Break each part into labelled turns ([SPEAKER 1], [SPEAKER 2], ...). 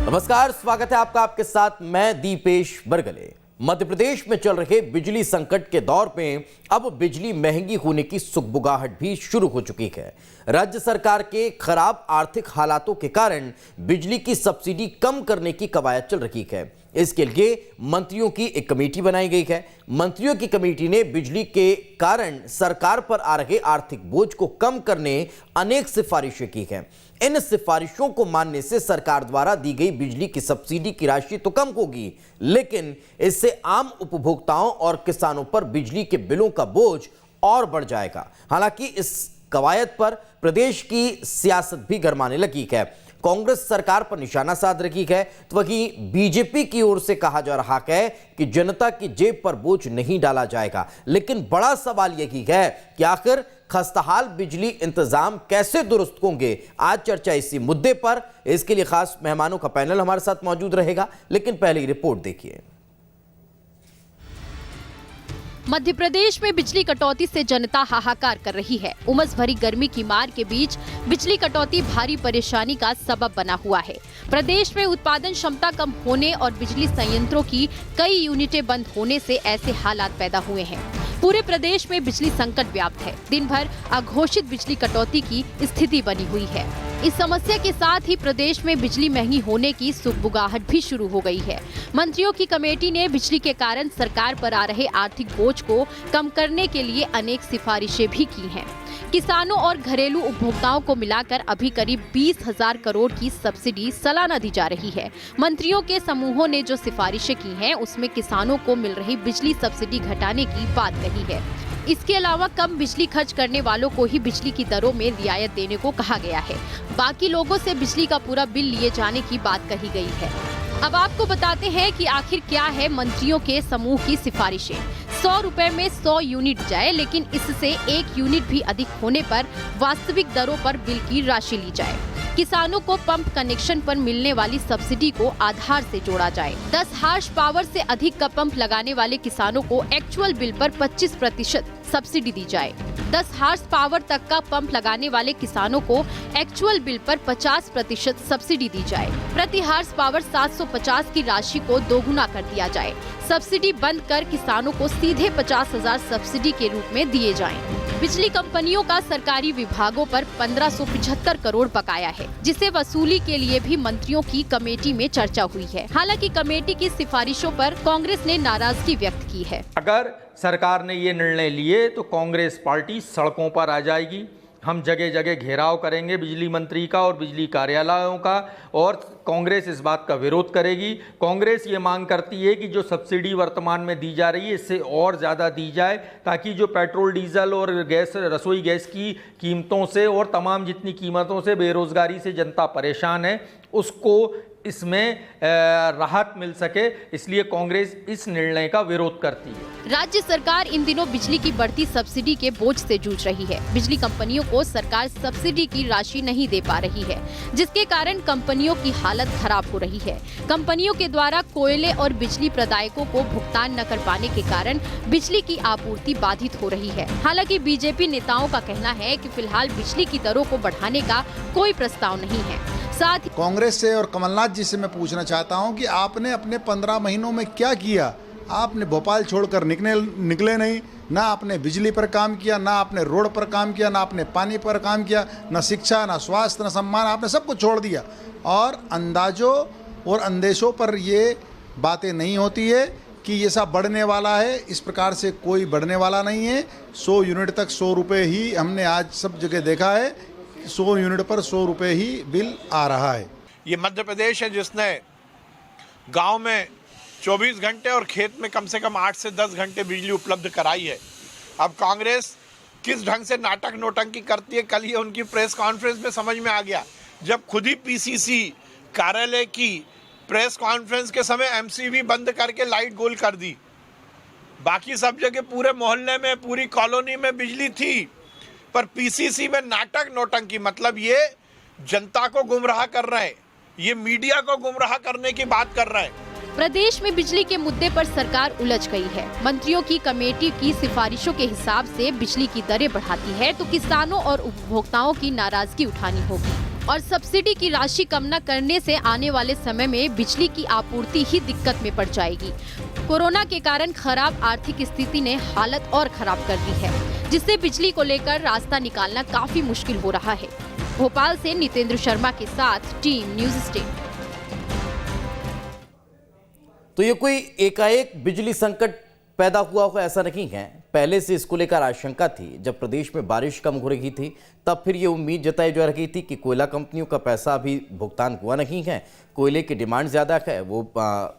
[SPEAKER 1] नमस्कार, स्वागत है आपका। आपके साथ मैं दीपेश बरगले। मध्य प्रदेश में चल रहे बिजली संकट के दौर में अब बिजली महंगी होने की सुगबुगाहट भी शुरू हो चुकी है। राज्य सरकार के खराब आर्थिक हालातों के कारण बिजली की सब्सिडी कम करने की कवायद चल रही है। इसके लिए मंत्रियों की एक कमेटी बनाई गई है। मंत्रियों की कमेटी ने बिजली के कारण सरकार पर आ रहे आर्थिक बोझ को कम करने अनेक सिफारिशें की हैं। इन सिफारिशों को मानने से सरकार द्वारा दी गई बिजली की सब्सिडी की राशि तो कम होगी, लेकिन इससे आम उपभोक्ताओं और किसानों पर बिजली के बिलों का बोझ और बढ़ जाएगा। हालांकि इस कवायद पर प्रदेश की सियासत भी गरमाने लगी है। कांग्रेस सरकार पर निशाना साध रही है, तो वहीं बीजेपी की ओर से कहा जा रहा है कि जनता की जेब पर बोझ नहीं डाला जाएगा। लेकिन बड़ा सवाल यही है कि आखिर खस्ताहाल बिजली इंतजाम कैसे दुरुस्त होंगे। आज चर्चा इसी मुद्दे पर, इसके लिए खास मेहमानों का पैनल हमारे साथ मौजूद रहेगा। लेकिन पहले रिपोर्ट देखिए।
[SPEAKER 2] मध्य प्रदेश में बिजली कटौती से जनता हाहाकार कर रही है। उमस भरी गर्मी की मार के बीच बिजली कटौती भारी परेशानी का सबब बना हुआ है। प्रदेश में उत्पादन क्षमता कम होने और बिजली संयंत्रों की कई यूनिटें बंद होने से ऐसे हालात पैदा हुए हैं। पूरे प्रदेश में बिजली संकट व्याप्त है। दिन भर अघोषित बिजली कटौती की स्थिति बनी हुई है। इस समस्या के साथ ही प्रदेश में बिजली महंगी होने की सुगबुगाहट भी शुरू हो गई है। मंत्रियों की कमेटी ने बिजली के कारण सरकार पर आ रहे आर्थिक बोझ को कम करने के लिए अनेक सिफारिशें भी की हैं। किसानों और घरेलू उपभोक्ताओं को मिलाकर अभी करीब 20,000 करोड़ की सब्सिडी सालाना दी जा रही है। मंत्रियों के समूहों ने जो सिफारिशें की हैं, उसमें किसानों को मिल रही बिजली सब्सिडी घटाने की बात कही है। इसके अलावा कम बिजली खर्च करने वालों को ही बिजली की दरों में रियायत देने को कहा गया है। बाकी लोगों से बिजली का पूरा बिल लिए जाने की बात कही गई है। अब आपको बताते हैं कि आखिर क्या है मंत्रियों के समूह की सिफारिशें। 100 रुपए में 100 यूनिट जाए, लेकिन इससे 1 यूनिट भी अधिक होने पर वास्तविक दरों पर बिल की राशि ली जाए। किसानों को पंप कनेक्शन पर मिलने वाली सब्सिडी को आधार से जोड़ा जाए। 10 हार्स पावर से अधिक का पंप लगाने वाले किसानों को एक्चुअल बिल पर 25% सब्सिडी दी जाए। 10 हार्स पावर तक का पंप लगाने वाले किसानों को एक्चुअल बिल पर 50% सब्सिडी दी जाए। प्रति हार्स पावर 750 की राशि को दोगुना कर दिया जाए। सब्सिडी बंद कर किसानों को सीधे 50,000 सब्सिडी के रूप में दिए जाएं। बिजली कंपनियों का सरकारी विभागों पर 1575 करोड़ बकाया है, जिसे वसूली के लिए भी मंत्रियों की कमेटी में चर्चा हुई है। हालांकि कमेटी की सिफारिशों पर कांग्रेस ने नाराजगी व्यक्त की है।
[SPEAKER 3] अगर सरकार ने ये निर्णय लिए तो कांग्रेस पार्टी सड़कों पर आ जाएगी। हम जगह जगह घेराव करेंगे बिजली मंत्री का और बिजली कार्यालयों का, और कांग्रेस इस बात का विरोध करेगी। कांग्रेस ये मांग करती है कि जो सब्सिडी वर्तमान में दी जा रही है, इससे और ज़्यादा दी जाए, ताकि जो पेट्रोल, डीजल और गैस, रसोई गैस की कीमतों से और तमाम जितनी कीमतों से बेरोज़गारी से जनता परेशान है, उसको इसमें राहत मिल सके। इसलिए कांग्रेस इस निर्णय का विरोध करती है।
[SPEAKER 2] राज्य सरकार इन दिनों बिजली की बढ़ती सब्सिडी के बोझ से जूझ रही है। बिजली कंपनियों को सरकार सब्सिडी की राशि नहीं दे पा रही है, जिसके कारण कंपनियों की हालत खराब हो रही है। कंपनियों के द्वारा कोयले और बिजली प्रदायकों को भुगतान न कर पाने के कारण बिजली की आपूर्ति बाधित हो रही है। हालांकि बीजेपी नेताओं का कहना है कि फिलहाल बिजली की दरों को बढ़ाने का कोई प्रस्ताव नहीं है। साथ ही
[SPEAKER 4] कांग्रेस से और कमलनाथ जी से मैं पूछना चाहता हूं कि आपने अपने 15 महीनों में क्या किया। आपने भोपाल छोड़कर निकले नहीं, ना आपने बिजली पर काम किया, ना आपने रोड पर काम किया, ना आपने पानी पर काम किया, ना शिक्षा, ना स्वास्थ्य, ना सम्मान, आपने सब कुछ छोड़ दिया। और अंदाजों और अंदेशों पर ये बातें नहीं होती है कि ये सब बढ़ने वाला है। इस प्रकार से कोई बढ़ने वाला नहीं है। 100 यूनिट तक 100 रुपये ही हमने आज सब जगह देखा है। 100 यूनिट पर 100 रुपये ही बिल आ रहा है।
[SPEAKER 5] ये मध्य प्रदेश है जिसने गांव में 24 घंटे और खेत में कम से कम 8 से 10 घंटे बिजली उपलब्ध कराई है। अब कांग्रेस किस ढंग से नाटक नोटंकी करती है, कल ही उनकी प्रेस कॉन्फ्रेंस में समझ में आ गया, जब खुद ही पीसीसी कार्यालय की प्रेस कॉन्फ्रेंस के समय एमसीबी बंद करके लाइट गोल कर दी। बाकी सब जगह पूरे मोहल्ले में, पूरी कॉलोनी में बिजली थी, पर पीसीसी में नाटक नोटंकी, मतलब ये जनता को गुमराह कर रहे हैं, ये मीडिया को गुमराह करने की बात कर रहे हैं।
[SPEAKER 2] प्रदेश में बिजली के मुद्दे पर सरकार उलझ गई है। मंत्रियों की कमेटी की सिफारिशों के हिसाब से बिजली की दरें बढ़ाती है तो किसानों और उपभोक्ताओं की नाराजगी उठानी होगी। और सब्सिडी की राशि कम न करने से आने वाले समय में बिजली की आपूर्ति ही दिक्कत में पड़ जाएगी। कोरोना के कारण खराब आर्थिक स्थिति ने हालत और खराब कर दी है, जिससे बिजली को लेकर रास्ता निकालना काफी मुश्किल हो रहा है। भोपाल से नितेंद्र शर्मा के साथ टीम न्यूज़ स्टेट।
[SPEAKER 1] तो ये कोई एकाएक बिजली संकट पैदा हुआ हो ऐसा नहीं है। पहले से इसको लेकर आशंका थी। जब प्रदेश में बारिश कम हो रही थी तब फिर ये उम्मीद जताई जा रही थी कि कोयला कंपनियों का पैसा अभी भुगतान हुआ नहीं है, कोयले की डिमांड ज़्यादा है, वो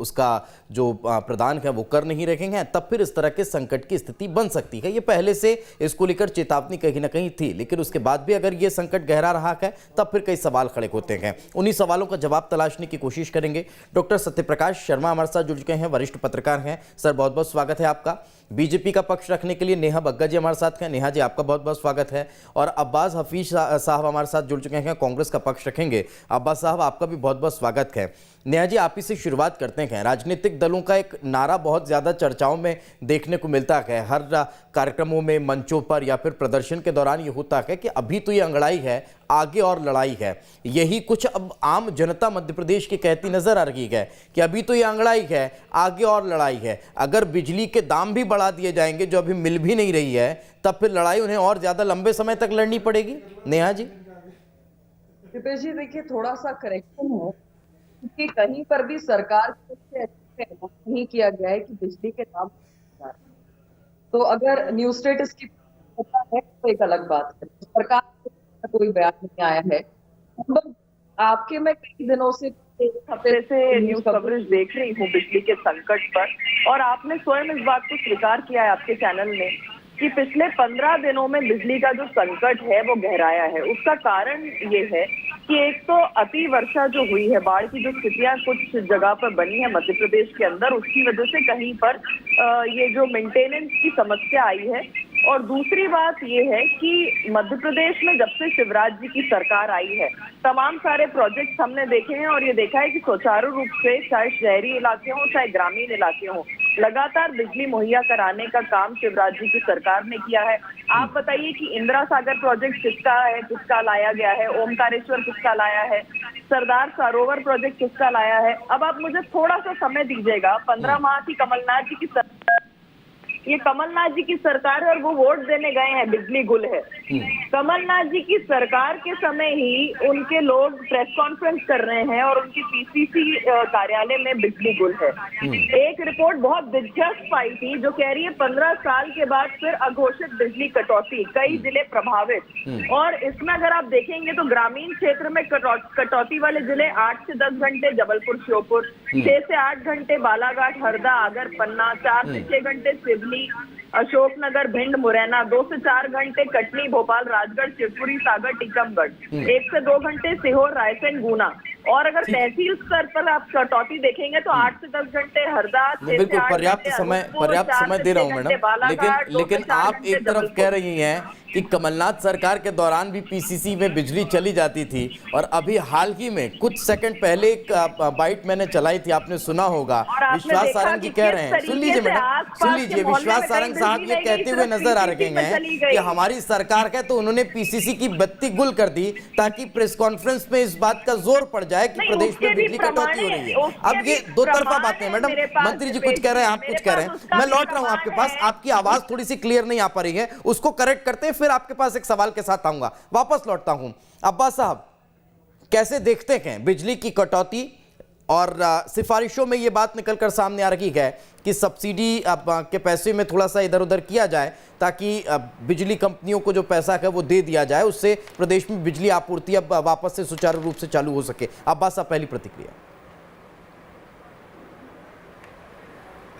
[SPEAKER 1] उसका जो प्रदान है वो कर नहीं रहे हैं, तब फिर इस तरह के संकट की स्थिति बन सकती है। ये पहले से इसको लेकर चेतावनी कहीं ना कहीं थी, लेकिन उसके बाद भी अगर ये संकट गहरा रहा है तब फिर कई सवाल खड़े होते हैं। उन्हीं सवालों का जवाब तलाशने की कोशिश करेंगे। डॉक्टर सत्यप्रकाश शर्मा हमारे साथ जुड़ चुके हैं, वरिष्ठ पत्रकार हैं। सर, बहुत बहुत स्वागत है आपका। बीजेपी का पक्ष रखने के लिए नेहा बग्गा जी हमारे साथ हैं। नेहा जी, आपका बहुत बहुत स्वागत है। और अब्बास हफीज साहब हमारे साथ जुड़ चुके हैं, कांग्रेस का पक्ष रखेंगे। अब्बास साहब, आपका भी बहुत बहुत स्वागत है। नेहा जी, आप ही से शुरुआत करते हैं। राजनीतिक दलों का एक नारा बहुत ज़्यादा चर्चाओं में देखने को मिलता है, हर कार्यक्रमों में, मंचों पर या फिर प्रदर्शन के दौरान ये होता है कि अभी तो ये अंगड़ाई है, आगे और लड़ाई है। यही कुछ अब आम जनता मध्य प्रदेश की कहती नजर आ रही है कि अभी तो ये अंगड़ाई है, आगे और लड़ाई है। अगर बिजली के दाम भी बढ़ा दिए जाएंगे, जो अभी मिल भी नहीं रही है, तब फिर लड़ाई उन्हें और ज़्यादा लंबे समय तक लड़नी पड़ेगी। नेहा जी।
[SPEAKER 6] दीपेश जी, देखिए, थोड़ा सा करेक्शन है कि कहीं पर भी सरकार से नहीं किया गया है कि बिजली के दाम, तो अगर न्यूज स्टेट इसकी पता है तो एक अलग बात है। सरकार का कोई बयान नहीं आया है। आपके मैं कई दिनों से हफ्ते से न्यूज कवरेज देख रही हूँ बिजली के संकट पर, और आपने स्वयं इस बात को स्वीकार किया है आपके चैनल में कि पिछले 15 दिनों में बिजली का जो संकट है वो गहराया है। उसका कारण ये है कि एक तो अति वर्षा जो हुई है, बाढ़ की जो स्थितियां कुछ जगह पर बनी है मध्य प्रदेश के अंदर, उसकी वजह से कहीं पर ये जो मेंटेनेंस की समस्या आई है। और दूसरी बात ये है कि मध्य प्रदेश में जब से शिवराज जी की सरकार आई है, तमाम सारे प्रोजेक्ट्स हमने देखे हैं और ये देखा है कि सुचारू रूप से, चाहे शहरी इलाके हों चाहे ग्रामीण इलाके हों, लगातार बिजली मुहैया कराने का काम शिवराज जी की सरकार ने किया है। आप बताइए कि इंदिरा सागर प्रोजेक्ट किसका है, किसका लाया गया है? ओमकारेश्वर किसका लाया है? सरदार सरोवर प्रोजेक्ट किसका लाया है? अब आप मुझे थोड़ा सा समय दीजिएगा। 15 माह की कमलनाथ जी की सरकार, ये कमलनाथ जी की सरकार है और वो वोट देने गए हैं, बिजली गुल है। कमलनाथ जी की सरकार के समय ही उनके लोग प्रेस कॉन्फ्रेंस कर रहे हैं और उनकी पीसीसी कार्यालय में बिजली गुल है। एक रिपोर्ट बहुत दिलचस्प आई थी जो कह रही है 15 साल के बाद फिर अघोषित बिजली कटौती, कई जिले प्रभावित। और इसमें अगर आप देखेंगे तो ग्रामीण क्षेत्र में कटौती वाले जिले 8 से 10 घंटे जबलपुर श्योपुर, 6 से 8 घंटे बालाघाट हरदा आगर पन्ना, 4 से 6 घंटे सिवनी अशोकनगर भिंड मुरैना, 2 से 4 घंटे कटनी भोपाल राजगढ़ शिवपुरी सागर टीकमगढ़, 1 से 2 घंटे सीहोर रायसेन गुना। और अगर तहसील स्तर पर आप कटौती देखेंगे तो 8 से 10 घंटे हरदा,
[SPEAKER 1] बिल्कुल पर्याप्त समय दे रहा हूं मैडम, लेकिन आप एक तरफ कह रही हैं कि कमलनाथ सरकार के दौरान भी पीसीसी में बिजली चली जाती थी, और अभी हाल ही में कुछ सेकंड पहले एक बाइट मैंने चलाई थी, आपने सुना होगा, विश्वास सारंग जी कह रहे हैं, सुन लीजिए मैडम, सुन लीजिए, विश्वास सारंग साहब ये कहते हुए नजर आ रहे हैं कि हमारी सरकार है तो उन्होंने पीसीसी की बत्ती गुल कर दी ताकि प्रेस कॉन्फ्रेंस में इस बात का जोर पड़ जाए कि प्रदेश में बिजली कटौती हो रही है। अब ये दो तरफा बातें हैं मैडम, मंत्री जी कुछ कह रहे हैं, आप कुछ कह रहे हैं। मैं लौट रहा हूं आपके पास, आपकी आवाज थोड़ी सी क्लियर नहीं आ पा रही है, उसको करेक्ट करते हैं, फिर आपके पास एक सवाल के साथ आऊंगा, वापस लौटता हूं। अब्बास साहब, कैसे देखते हैं बिजली की कटौती? और सिफारिशों में ये बात निकलकर सामने आ रही है कि सब्सिडी के पैसे में थोड़ा सा इधर उधर किया जाए ताकि बिजली कंपनियों को जो पैसा है वो दे दिया जाए, उससे प्रदेश में बिजली आपूर्ति अब वापस से सुचारू रूप से चालू हो सके। अब्बास साहब, पहली प्रतिक्रिया।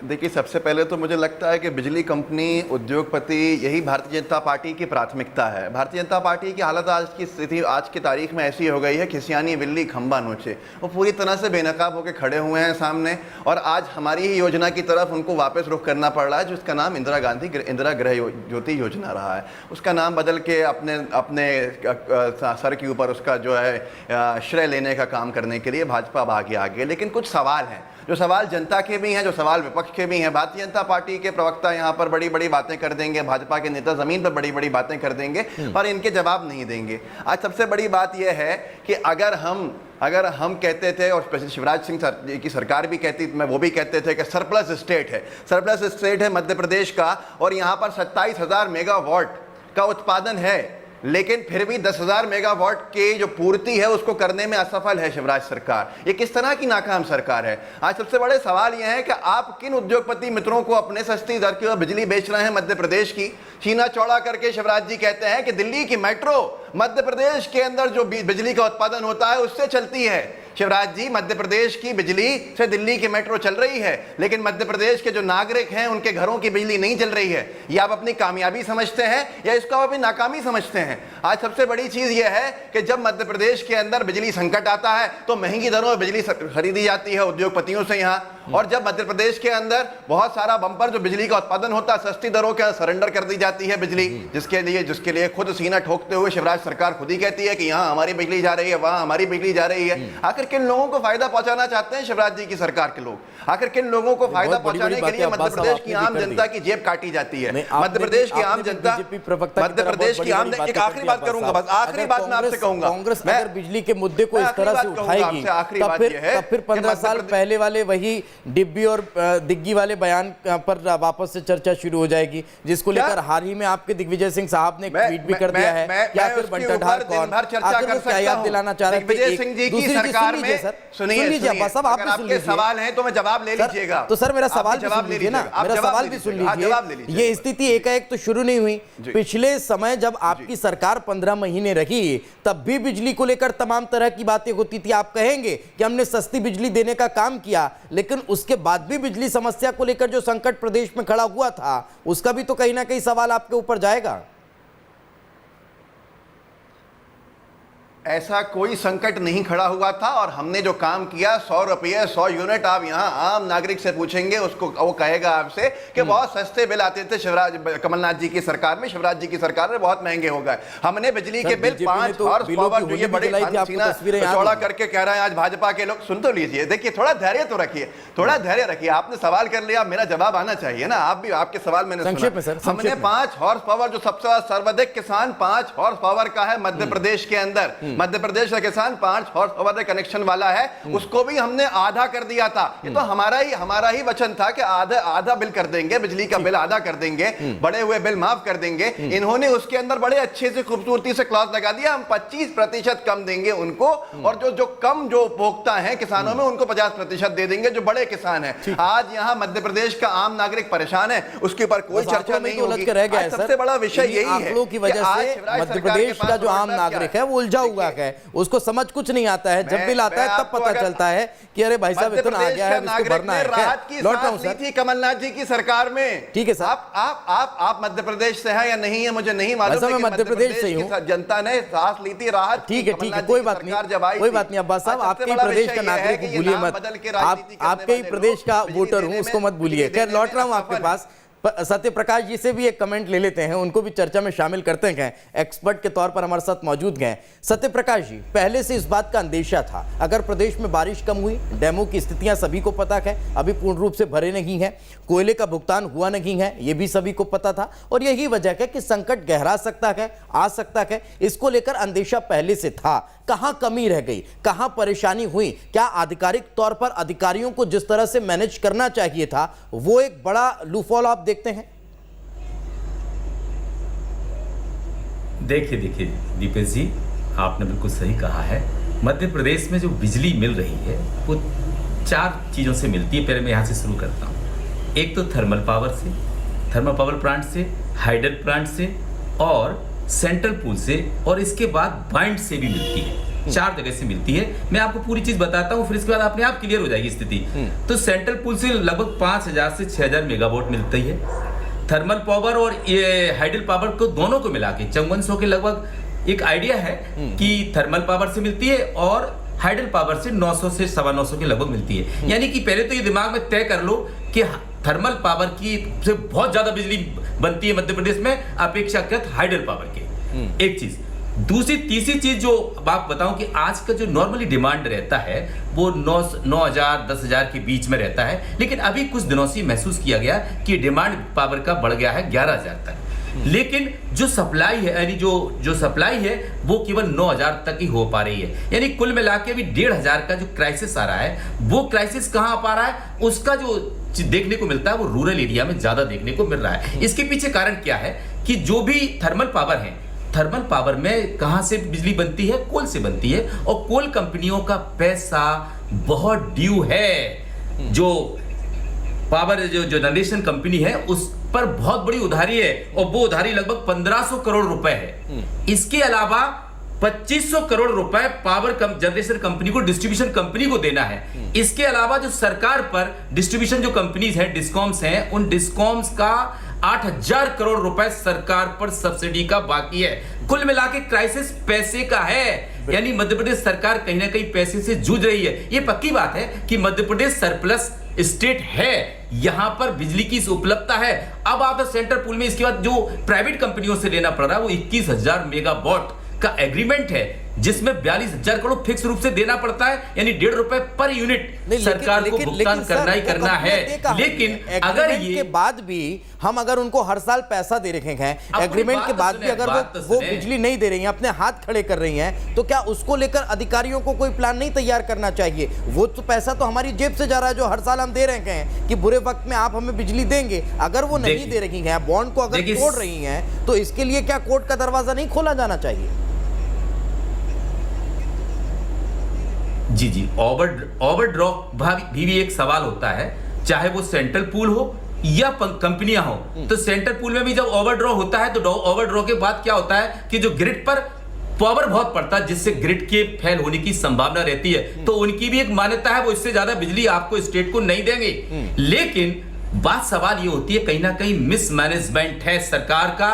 [SPEAKER 7] देखिए, सबसे पहले तो मुझे लगता है कि बिजली कंपनी, उद्योगपति, यही भारतीय जनता पार्टी की प्राथमिकता है। भारतीय जनता पार्टी की हालत आज की स्थिति, आज की तारीख में ऐसी हो गई है, खिसियानी बिल्ली खंबा नोचे। वो पूरी तरह से बेनकाब होकर खड़े हुए हैं सामने, और आज हमारी ही योजना की तरफ उनको वापस रुख करना पड़ रहा है, जिसका नाम इंदिरा गृह ज्योति योजना रहा है। उसका नाम बदल के अपने सर के ऊपर उसका जो है श्रेय लेने का काम करने के लिए भाजपा आगे आ गई। लेकिन कुछ सवाल हैं, जो सवाल जनता के भी हैं, जो सवाल विपक्ष के भी हैं। भारतीय जनता पार्टी के प्रवक्ता यहाँ पर बड़ी बड़ी बातें कर देंगे, भाजपा के नेता जमीन पर बड़ी बड़ी बातें कर देंगे और इनके जवाब नहीं देंगे। आज सबसे बड़ी बात यह है कि अगर हम कहते थे, और स्पेशली शिवराज सिंह की सरकार भी कहती, मैं वो भी कहते थे कि सरप्लस स्टेट है मध्य प्रदेश का, और यहाँ पर 27,000 मेगावाट का उत्पादन है, लेकिन फिर भी 10,000 मेगावाट की जो पूर्ति है उसको करने में असफल है शिवराज सरकार। ये किस तरह की नाकाम सरकार है? आज सबसे बड़े सवाल यह है कि आप किन उद्योगपति मित्रों को अपने सस्ती दर की बिजली बेच रहे हैं मध्य प्रदेश की? सीना चौड़ा करके शिवराज जी कहते हैं कि दिल्ली की मेट्रो मध्य प्रदेश के अंदर जो बिजली का उत्पादन होता है उससे चलती है। शिवराज जी, मध्य प्रदेश की बिजली से दिल्ली की मेट्रो चल रही है, लेकिन मध्य प्रदेश के जो नागरिक हैं उनके घरों की बिजली नहीं चल रही है। ये आप अपनी कामयाबी समझते हैं या इसको आप अपनी नाकामी समझते हैं? आज सबसे बड़ी चीज यह है कि जब मध्य प्रदेश के अंदर बिजली संकट आता है तो महंगी दरों में बिजली खरीदी जाती है उद्योगपतियों से यहाँ, और जब मध्य प्रदेश के अंदर बहुत सारा बम्पर जो बिजली का उत्पादन होता है सस्ती दरों के सरेंडर कर दी जाती है बिजली, जिसके लिए खुद सीना ठोकते हुए शिवराज सरकार खुद ही कहती है कि यहाँ हमारी बिजली जा रही है, वहां हमारी बिजली जा रही है। आखिर किन लोगों को फायदा पहुंचाना चाहते हैं शिवराज जी की सरकार के लोग? आखिर किन लोगों को फायदा पहुंचाने के लिए मध्य प्रदेश की आम जनता की जेब काटी जाती है? मध्य प्रदेश की आम जनता, मध्य प्रदेश की आम, एक आखिरी बात करूंगा, बस आखिरी बात मैं आपसे कहूंगा,
[SPEAKER 1] कांग्रेस अगर बिजली के मुद्दे को इस तरह से उठाएगी तब फिर 15 साल पहले वाले वही डिब्बी और दिग्गी वाले बयान पर वापस से चर्चा शुरू हो जाएगी, जिसको लेकर हाल ही में आपके दिग्विजय सिंह साहब ने ट्वीट भी कर दिया है। क्या फिर बंटाढार कौन? आखिर क्या याद दिलाना चाह रहे थे?
[SPEAKER 7] दिग्विजय सिंह जी की सरकार में सुनिए, आपके सवाल हैं तो मैं जवाब ले लीजिएगा।
[SPEAKER 1] तो सर मेरा सवाल भी सुन लीजिए ना, मेरा सवाल भी सुन लीजिए। ये स्थिति एकाएक तो शुरू नहीं हुई। पिछले समय जब आपकी सरकार 15 महीने रही तब भी बिजली को लेकर तमाम तरह की बातें होती थी। आप कहेंगे कि हमने सस्ती बिजली देने का काम किया, लेकिन उसके बाद भी बिजली समस्या को लेकर जो संकट प्रदेश में खड़ा हुआ था उसका भी तो कहीं ना कहीं सवाल आपके ऊपर जाएगा।
[SPEAKER 7] ऐसा कोई संकट नहीं खड़ा हुआ था, और हमने जो काम किया 100 रुपये 100 यूनिट, आप यहाँ आम नागरिक से पूछेंगे उसको वो कहेगा आपसे कि बहुत सस्ते बिल आते थे कमलनाथ जी की सरकार में, शिवराज जी की सरकार में बहुत महंगे हो गए। हमने बिजली के बिल 5 हॉर्स पावर जो ये बड़े चौड़ा करके कह रहे हैं आज भाजपा के लोग, सुन तो लीजिए, देखिए थोड़ा धैर्य तो रखिए, थोड़ा धैर्य रखिए। आपने सवाल कर लिया, मेरा जवाब आना चाहिए ना, आप भी, आपके सवाल मैंने सुना। हमने 5 हॉर्स पावर, जो सबसे सर्वाधिक किसान 5 हॉर्स पावर का है मध्य प्रदेश के अंदर, मध्य प्रदेश का किसान 5 हॉर्स पावर कनेक्शन वाला है, उसको भी हमने आधा कर दिया था। ये तो हमारा ही वचन था कि आधा बिल कर देंगे, बिजली का बिल आधा कर देंगे, बड़े हुए बिल माफ कर देंगे। इन्होंने उसके अंदर बड़े अच्छे से खूबसूरती से क्लॉज लगा दिया, हम 25% कम देंगे उनको, और जो कम जो उपभोक्ता है किसानों में उनको 50% दे देंगे जो बड़े किसान है। आज यहाँ मध्य प्रदेश का आम नागरिक परेशान है, उसके ऊपर कोई चर्चा नहीं होगी। सबसे बड़ा विषय यही है
[SPEAKER 1] की वजह से मध्य प्रदेश का जो आम नागरिक है वो उलझा हुआ है, उसको समझ कुछ नहीं आता है। जब बिल आता है तब पता चलता है कि अरे भाई साहब इतना आ गया है, इसको भरना है। लौट रहा हूं सर,
[SPEAKER 7] थी कमलनाथ जी की सरकार में।
[SPEAKER 1] ठीक है सर,
[SPEAKER 7] आप मध्य प्रदेश से हैं या नहीं है मुझे नहीं मालूम,
[SPEAKER 1] मैं मध्य प्रदेश से हूं।
[SPEAKER 7] जनता ने सांस ली थी, राहत।
[SPEAKER 1] ठीक है, कोई बात नहीं अब्बास साहब, आपके ही प्रदेश का नागरिक हूं, भूलिए मत, आपके ही प्रदेश का वोटर हूं, उसको मत भूलिए। खैर लौट रहा हूं आपके पास। सत्य प्रकाश जी से भी एक कमेंट ले लेते हैं, उनको भी चर्चा में शामिल करते हैं, एक्सपर्ट के तौर पर हमारे साथ मौजूद हैं। सत्य प्रकाश जी, पहले से इस बात का अंदेशा था, अगर प्रदेश में बारिश कम हुई, डैमों की स्थितियां सभी को पता है, अभी पूर्ण रूप से भरे नहीं हैं, कोयले का भुगतान हुआ नहीं है, यह भी सभी को पता था, और यही वजह है कि संकट गहरा सकता है, आ सकता है, इसको लेकर अंदेशा पहले से था। कहां कमी रह गई, कहां परेशानी हुई? क्या आधिकारिक तौर पर अधिकारियों को जिस तरह से मैनेज करना चाहिए था वो एक बड़ा लूफॉल आप देखते हैं?
[SPEAKER 8] देखिए दीपेश जी, आपने बिल्कुल सही कहा है। मध्य प्रदेश में जो बिजली मिल रही है वो 4 चीज़ों से मिलती है। पहले मैं यहाँ से शुरू करता हूँ। एक तो थर्मल पावर प्लांट से, हाइडल प्लांट से और सेंट्रल पूल से, और इसके बाद बाइंड से भी मिलती है। 4 जगह से मिलती है। मैं आपको पूरी चीज बताता हूँ, फिर इसके बाद अपने आप क्लियर हो जाएगी स्थिति। तो सेंट्रल पूल से लगभग 5000 से 6000 मेगावाट मिलती है। थर्मल पावर और ये हाइडल पावर को दोनों को मिला के 5400 के लगभग एक आइडिया है कि थर्मल पावर से मिलती है, और हाइडल पावर से 900 से 950 के लगभग मिलती है। यानी कि पहले तो ये दिमाग में तय कर लो कि थर्मल पावर की से बहुत ज्यादा बिजली बनती है मध्य प्रदेश में अपेक्षाकृत हाइडल पावर के। एक चीज। दूसरी तीसरी चीज जो आप बताऊं कि आज का जो नॉर्मली डिमांड रहता है वो 9,000 10,000 के बीच में रहता है, लेकिन अभी कुछ दिनों से महसूस किया गया कि डिमांड पावर का बढ़ गया है 11,000 तक। लेकिन जो सप्लाई है, यानी जो सप्लाई है वो केवल 9,000 तक ही हो पा रही है। यानी कुल मिला के अभी 1,500 का जो क्राइसिस आ रहा है, वो क्राइसिस कहां आ पा रहा है, उसका जो देखने को मिलता है वो रूरल एरिया में ज्यादा देखने को मिल रहा है। इसके पीछे कारण क्या है कि जो भी थर्मल पावर है, थर्मल पावर में कहां से बिजली बनती है, कोल से बनती है, और कोल कंपनियों का पैसा बहुत ड्यू है। जो पावर जो जनरेशन कंपनी है उस पर बहुत बड़ी उधारी है, और वो उधारी लगभग 1500 करोड़ रुपए है। इसके अलावा 2500 करोड़ रुपए पावर जनरेशन कंपनी को, डिस्ट्रीब्यूशन कंपनी को देना है। इसके अलावा जो सरकार पर डिस्ट्रीब्यूशन जो कंपनीज हैं, डिस्कॉम्स हैं, उन डिस्कॉम्स का 8,000 करोड़ रुपए सरकार पर सब्सिडी का बाकी है। कुल मिला के क्राइसिस पैसे का है। यानी मध्य प्रदेश सरकार कहीं ना कहीं पैसे से जूझ रही है। ये पक्की बात है कि मध्य प्रदेश सरप्लस स्टेट है, यहां पर बिजली की उपलब्धता है। अब आप सेंट्रल पूल में इसके बाद जो प्राइवेट कंपनियों से लेना पड़ रहा है वो 21,000 मेगावाट का एग्रीमेंट है, जिसमें 42,000 करोड़ फिक्स रूप से देना पड़ता है, यानी ₹1.5 पर यूनिट सरकार को भुगतान करना ही करना है। लेकिन अगर ये
[SPEAKER 1] के बाद भी हम अगर उनको हर साल पैसा दे रखे हैं, एग्रीमेंट के बाद भी अगर वो बिजली नहीं दे रही हैं, अपने हाथ खड़े कर रही हैं, तो क्या उसको लेकर अधिकारियों को कोई प्लान नहीं तैयार करना चाहिए? वो तो पैसा तो हमारी जेब से जा रहा है, जो हर साल हम दे रहे हैं कि बुरे वक्त में आप हमें बिजली देंगे। अगर वो नहीं दे रही हैं, बॉन्ड को अगर तोड़ रही हैं, तो इसके लिए क्या कोर्ट का दरवाजा नहीं खोला जाना चाहिए?
[SPEAKER 8] जी, ओवरड्रॉ भी एक सवाल होता है, चाहे वो सेंट्रल पूल हो या कंपनियां हो। तो सेंट्रल पूल में भी जब ओवरड्रॉ होता है, तो ओवरड्रॉ के बाद क्या होता है कि जो ग्रिड पर पावर बहुत पड़ता है, जिससे ग्रिड के फेल होने की संभावना रहती है, तो उनकी भी एक मान्यता है, वो इससे ज्यादा बिजली आपको स्टेट को नहीं देंगे। लेकिन बात सवाल ये होती है, कहीं ना कहीं मिसमैनेजमेंट है सरकार का।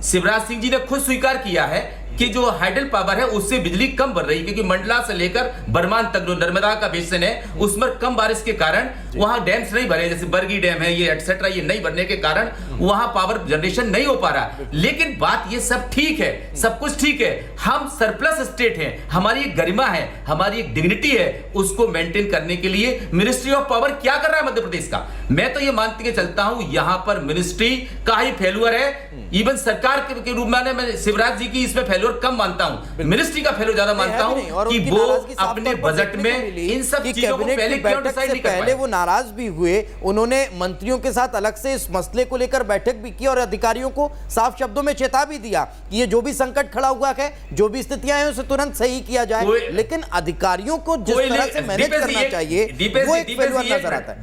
[SPEAKER 8] शिवराज सिंह जी ने खुद स्वीकार किया है कि जो हाइडल पावर है उससे बिजली कम बढ़ रही है, क्योंकि मंडला से लेकर बरमान तक जो नर्मदा का बेसिन है उसमें कम बारिश के कारण वहां डैम्स नहीं भरे, जैसे बरगी डैम है, ये एटसेट्रा, ये नहीं भरने के कारण वहां पावर जनरेशन नहीं हो पा रहा। लेकिन बात ये सब ठीक है, सब कुछ ठीक है, हम सरप्लस स्टेट हैं, हमारी एक गरिमा है, हमारी एक डिग्निटी है, उसको मेंटेन करने के लिए मिनिस्ट्री ऑफ पावर क्या कर रहा है मध्य प्रदेश का? मैं तो ये मानते के चलता हूं यहां पर मिनिस्ट्री का ही फेल्यूर है। इवन सरकार के रूप में मैं शिवराज जी की इसमें फेल्यूर कम मानता हूं, मिनिस्ट्री का फेल्यूर ज्यादा मानता हूं कि वो अपने बजट में इन सब चीजों को पहले क्यों डिसाइड नहीं कर पाए।
[SPEAKER 1] पहले वो नाराज भी हुए, उन्होंने मंत्रियों के साथ अलग से इस मसले को लेकर बैठक भी की और अधिकारियों को साफ शब्दों में चेता भी दिया कि ये जो भी संकट खड़ा हुआ है, जो भी स्थितियां हैं, उसे तुरंत सही किया जाए। लेकिन अधिकारियों को जिस तरह से मैनेज करना चाहिए वो एक फेल्यूर नजर आता है।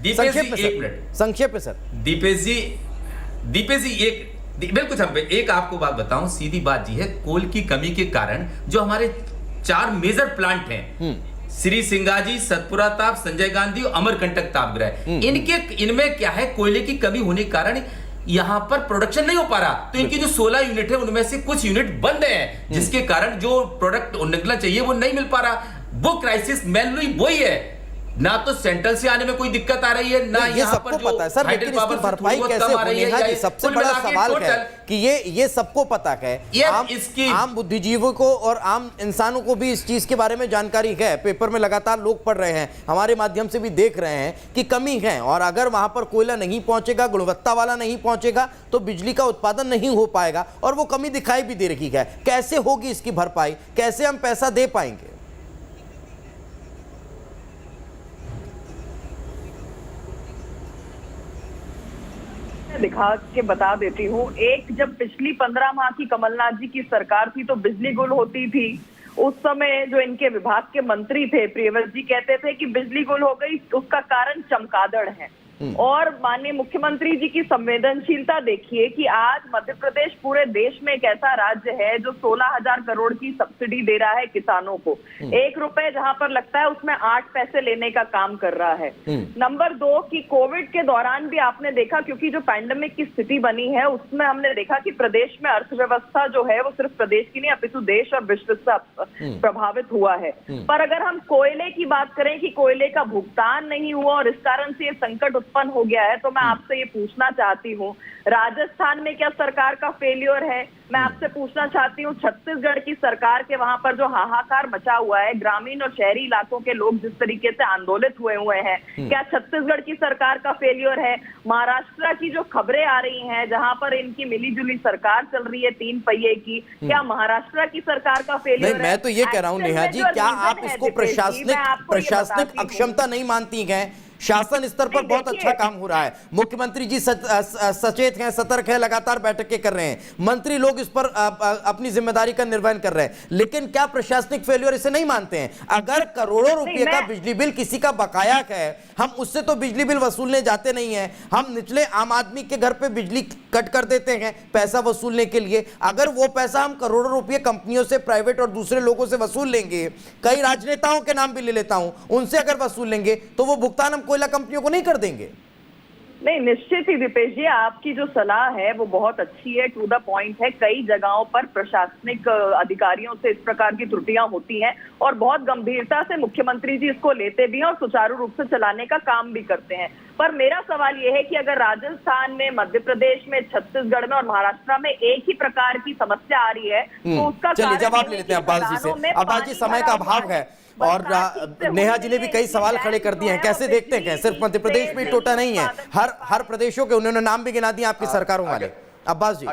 [SPEAKER 1] संक्षेप में सर।
[SPEAKER 8] दीपेश जी बिल्कुल, एक आपको बात बताऊं, सीधी बात जी है, कोल की कमी के कारण जो हमारे 4 मेजर प्लांट हैं, श्री सिंगाजी, सतपुरा ताप, संजय गांधी और अमरकंटक तापगृह, इनमें क्या है, कोयले की कमी होने के कारण यहां पर प्रोडक्शन नहीं हो पा रहा। तो इनकी जो 16 यूनिट है उनमें से कुछ यूनिट बंद है, जिसके कारण जो प्रोडक्ट निकलना चाहिए वो नहीं मिल पा रहा। वो क्राइसिस मेनली वही है, ना तो सेंट्रल से आने में कोई दिक्कत आ रही है, ना यहाँ पर जो
[SPEAKER 1] पता है सर, लेकिन इसकी भरपाई कैसे होनी है, सबसे बड़ा सवाल है कि ये सबको पता है, आम बुद्धिजीवियों को और आम इंसानों को भी इस चीज के बारे में जानकारी है, पेपर में लगातार लोग पढ़ रहे हैं, हमारे माध्यम से भी देख रहे हैं कि कमी है, और अगर वहां पर कोयला नहीं पहुंचेगा, गुणवत्ता वाला नहीं पहुंचेगा, तो बिजली का उत्पादन नहीं हो पाएगा, और वो कमी दिखाई भी दे रही है। कैसे होगी इसकी भरपाई, कैसे हम पैसा दे पाएंगे?
[SPEAKER 6] दिखा के बता देती हूँ। एक, जब पिछली 15 माह की कमलनाथ जी की सरकार थी तो बिजली गुल होती थी, उस समय जो इनके विभाग के मंत्री थे प्रियव्रत जी कहते थे कि बिजली गुल हो गई, उसका कारण चमगादड़ है। और माननीय मुख्यमंत्री जी की संवेदनशीलता देखिए कि आज मध्य प्रदेश पूरे देश में एक ऐसा राज्य है जो 16,000 करोड़ की सब्सिडी दे रहा है किसानों को। 1 रुपए जहां पर लगता है उसमें 8 पैसे लेने का काम कर रहा है। नंबर 2 कि कोविड के दौरान भी आपने देखा, क्योंकि जो पैंडेमिक की स्थिति बनी है उसमें हमने देखा कि प्रदेश में अर्थव्यवस्था जो है वो सिर्फ प्रदेश की नहीं अपितु देश और विश्व से प्रभावित हुआ है। पर अगर हम कोयले की बात करें कि कोयले का भुगतान नहीं हुआ और इस कारण से ये संकट उत्पन्न हो गया है। तो मैं आपसे ये पूछना चाहती हूँ, राजस्थान में क्या सरकार का फेलियर है? मैं आपसे पूछना चाहती हूँ, छत्तीसगढ़ की सरकार के वहां पर जो हाहाकार मचा हुआ है, ग्रामीण और शहरी इलाकों के लोग जिस तरीके से आंदोलित हुए हैं, क्या छत्तीसगढ़ की सरकार का फेलियर है? महाराष्ट्र की जो खबरें आ रही हैं, जहां पर इनकी मिलीजुली सरकार चल रही है 3 पहिए की, क्या महाराष्ट्र की सरकार का फेलियर है?
[SPEAKER 1] मैं तो ये कह रहा हूं नेहा जी, क्या आप इसको प्रशासनिक अक्षमता नहीं मानती हैं? शासन स्तर पर बहुत अच्छा काम हो रहा है, मुख्यमंत्री जी सचेत हैं, सतर्क हैं, लगातार बैठकें कर रहे हैं, मंत्री लोग इस पर अपनी जिम्मेदारी का निर्वहन कर रहे हैं, लेकिन क्या प्रशासनिक फेलियर इसे नहीं मानते हैं? अगर करोड़ों रुपए का बिजली बिल किसी का बकाया है, हम उससे तो बिजली बिल वसूलने जाते नहीं हैं, हम निचले आम आदमी के घर पे बिजली कट कर देते हैं पैसा वसूलने के लिए। अगर वो पैसा हम करोड़ों रुपए कंपनियों से, प्राइवेट और दूसरे लोगों से वसूल लेंगे, कई राजनेताओं के नाम भी ले लेता हूं, उनसे अगर वसूल लेंगे तो वो भुगतान हम कोयला कंपनियों को नहीं कर देंगे?
[SPEAKER 6] नहीं, निश्चित ही दीपेश जी, आपकी जो सलाह है वो बहुत अच्छी है, टू द पॉइंट है। कई जगहों पर प्रशासनिक अधिकारियों से इस प्रकार की त्रुटियां होती हैं और बहुत गंभीरता से मुख्यमंत्री जी इसको लेते भी हैं और सुचारू रूप से चलाने का काम भी करते हैं। पर मेरा सवाल ये है कि अगर राजस्थान में, मध्य प्रदेश में, छत्तीसगढ़ में और महाराष्ट्र में एक ही प्रकार की समस्या आ रही है तो उसका
[SPEAKER 1] जवाब ले लेते हैं अब्बास जी से। अब्बास जी, समय का अभाव है और नेहा जी ने भी कई सवाल खड़े कर दिए हैं, कैसे देखते हैं? सिर्फ मध्य प्रदेश में टोटा नहीं है, हर प्रदेशों के उन्होंने नाम भी गिना दिए आपकी सरकारों वाले। अब्बास जी,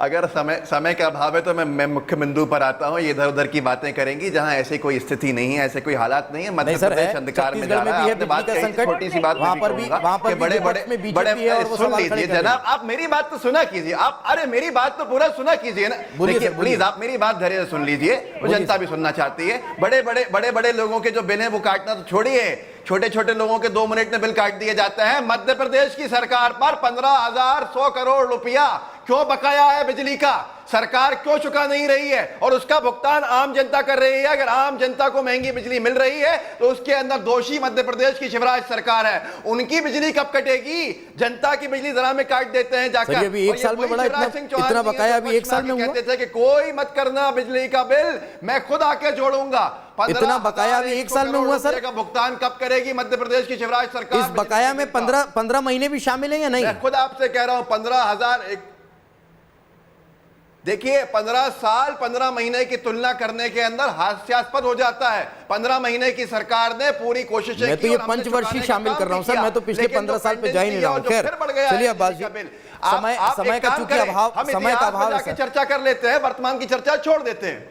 [SPEAKER 7] अगर समय का अभाव है तो मैं मुख्य बिंदु पर आता हूं। ये इधर उधर की बातें करेंगी जहां ऐसी कोई स्थिति नहीं है, ऐसे कोई हालात नहीं है। मध्य प्रदेश अंधकार में जा रहा है। आपने बात कही, छोटी सी बात
[SPEAKER 1] वहां पर भी
[SPEAKER 7] बड़े सुन लीजिए जनाब, आप मेरी बात तो सुना कीजिए। आप अरे मेरी बात तो पूरा सुना कीजिए ना। देखिए प्लीज, आप मेरी बात धैर्य से सुन लीजिए, वो जनता भी सुनना चाहती है। बड़े लोगों के जो बिल है वो काटना तो छोड़िए, छोटे छोटे लोगों के 2 मिनट में बिल काट दिए जाते हैं। मध्य प्रदेश की सरकार पर 15,100 करोड़ रुपया क्यों बकाया है बिजली का? सरकार क्यों चुका नहीं रही है? और उसका भुगतान आम जनता कर रही है। अगर आम जनता को महंगी बिजली मिल रही है तो उसके अंदर दोषी मध्य प्रदेश की शिवराज सरकार है। उनकी बिजली कब कटेगी? जनता की बिजली जरा में काट देते हैं जाकर।
[SPEAKER 1] अभी 1 साल में बड़ा इतना बकाया अभी 1 साल में हुआ।
[SPEAKER 7] कहते थे कि कोई मत करना बिजली का बिल, मैं खुद आके जोड़ूंगा।
[SPEAKER 1] इतना बकाया अभी 1 साल में हुआ सर?
[SPEAKER 7] का भुगतान कब करेगी मध्य प्रदेश की शिवराज सरकार?
[SPEAKER 1] इस बकाया में 15 महीने भी शामिल है या नहीं?
[SPEAKER 7] मैं खुद आपसे कह रहा हूं 15,000। देखिए 15 साल 15 महीने की तुलना करने के अंदर हास्यास्पद हो जाता है। 15 महीने की सरकार ने पूरी कोशिशें की।
[SPEAKER 1] मैं तो ये पंचवर्षीय शामिल कर रहा हूं सर, मैं तो पिछले 15 साल पे जा ही नहीं रहा हूं। खैर चलिए अब्बास जी, समय का चूंकि अभाव, समय का अभाव है,
[SPEAKER 7] चर्चा कर लेते हैं, वर्तमान की चर्चा छोड़ देते हैं।